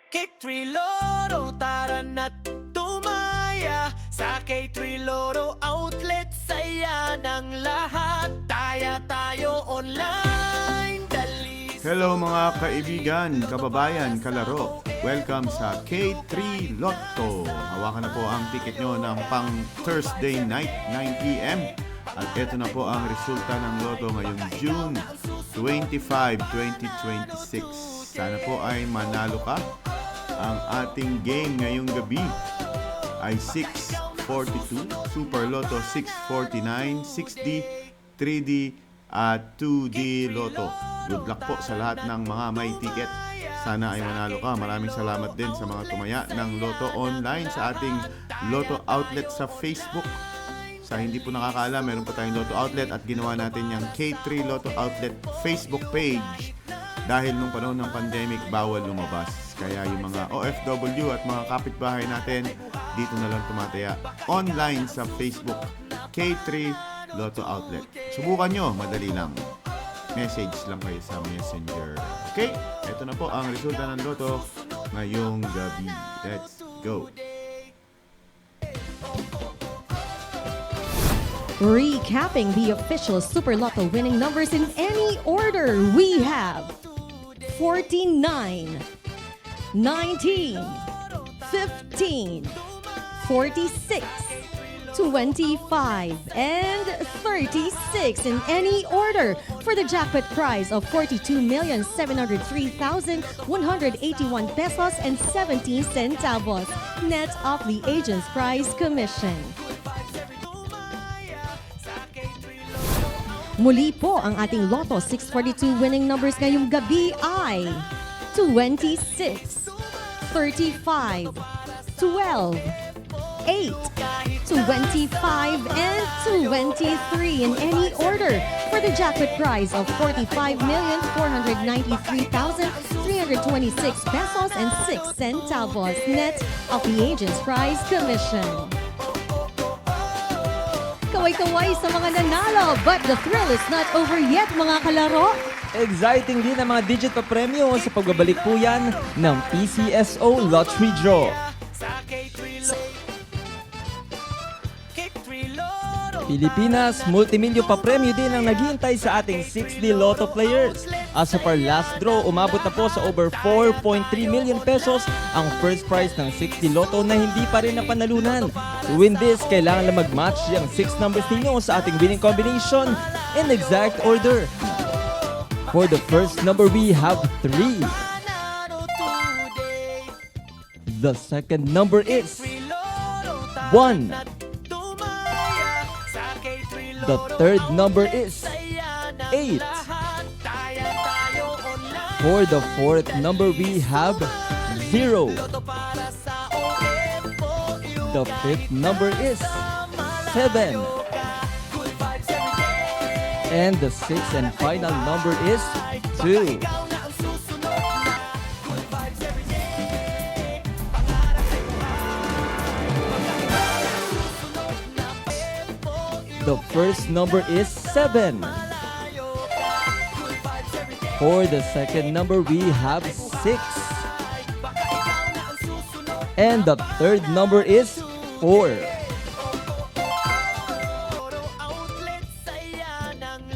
K3 Lotto, tara na't tumaya sa K3 Lotto outlet, saya ng lahat. Tayo online, dali. Hello mga kaibigan, kababayan, kalaro. Welcome sa K3 Lotto. Hawakan na po ang ticket nyo ng pang Thursday night, 9 p.m. At ito na po ang resulta ng Lotto ngayong June 25, 2026. Sana po ay manalo ka. Ang ating game ngayong gabi ay 642, Super Lotto 649, 6D, 3D at 2D Lotto. Good luck po sa lahat ng mga may ticket. Sana ay manalo ka. Maraming salamat din sa mga tumaya ng Lotto online sa ating Lotto outlet sa Facebook. Sa hindi po nakakaalam, meron po tayong Lotto outlet at ginawa natin yung K3 Lotto outlet Facebook page. Dahil nung panahon ng pandemic, bawal lumabas. Kaya yung mga OFW at mga kapitbahay natin, dito na lang tumataya online sa Facebook, K3 Lotto outlet. Subukan nyo, madali lang. Message lang kayo sa Messenger. Okay, ito na po ang resulta ng Lotto ngayong gabi. Let's go! Recapping the official Super Lotto winning numbers in any order, we have 49, 19, 15, 46, 25, and 36 in any order for the jackpot prize of 42,703,181 pesos and 17 centavos, net of the agent's prize commission. Muli po ang ating Lotto 642 winning numbers ngayong gabi ay 26, 35, 12, 8, 25, and 23 in any order for the jackpot prize of 45,493,326 pesos and 6 centavos, net of the agent's prize commission. Kaway-kaway sa mga nanalo, but the thrill is not over yet, mga kalaro. Exciting din ang mga digit pa premyo sa pagbabalik po yan ng PCSO Lottery Draw. Pilipinas, multimilyo pa premyo din ang naghihintay sa ating 6D Lotto players. As of our last draw, umabot na po sa over 4.3 million pesos ang first prize ng 6D Lotto na hindi pa rin napanalunan. To win this, kailangan lang mag-match yung 6 numbers ninyo sa ating winning combination in exact order. For the first number, we have 3. The second number is 1. The third number is 8. For the fourth number, we have 0. The fifth number is 7. And the sixth and final number is 2. The first number is 7. For the second number, we have 6. And the third number is 4.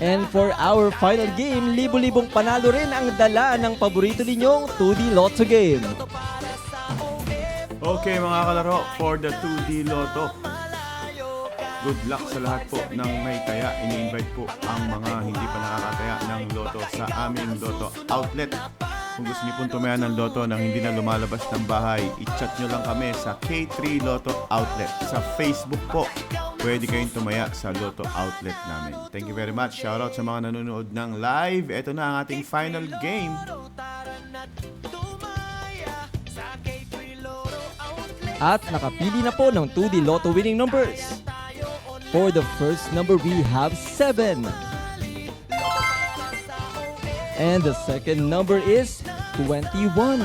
And for our final game, libo-libong panalo rin ang dala ng paborito ninyong 2D Lotto game. Okay mga kalaro, for the 2D Lotto, good luck sa lahat po ng may taya. Ini-invite po ang mga hindi pa nakakataya ng Lotto sa aming Lotto outlet. Kung gusto niyo pong tumaya ng Lotto nang hindi na lumalabas ng bahay, i-chat nyo lang kami sa K3 Lotto outlet. Sa Facebook po, pwede kayong tumaya sa Lotto outlet namin. Thank you very much. Shoutout sa mga nanonood ng live. Ito na ang ating final game. At nakapili na po ng 2D Lotto winning numbers. For the first number, we have 7. And the second number is 21.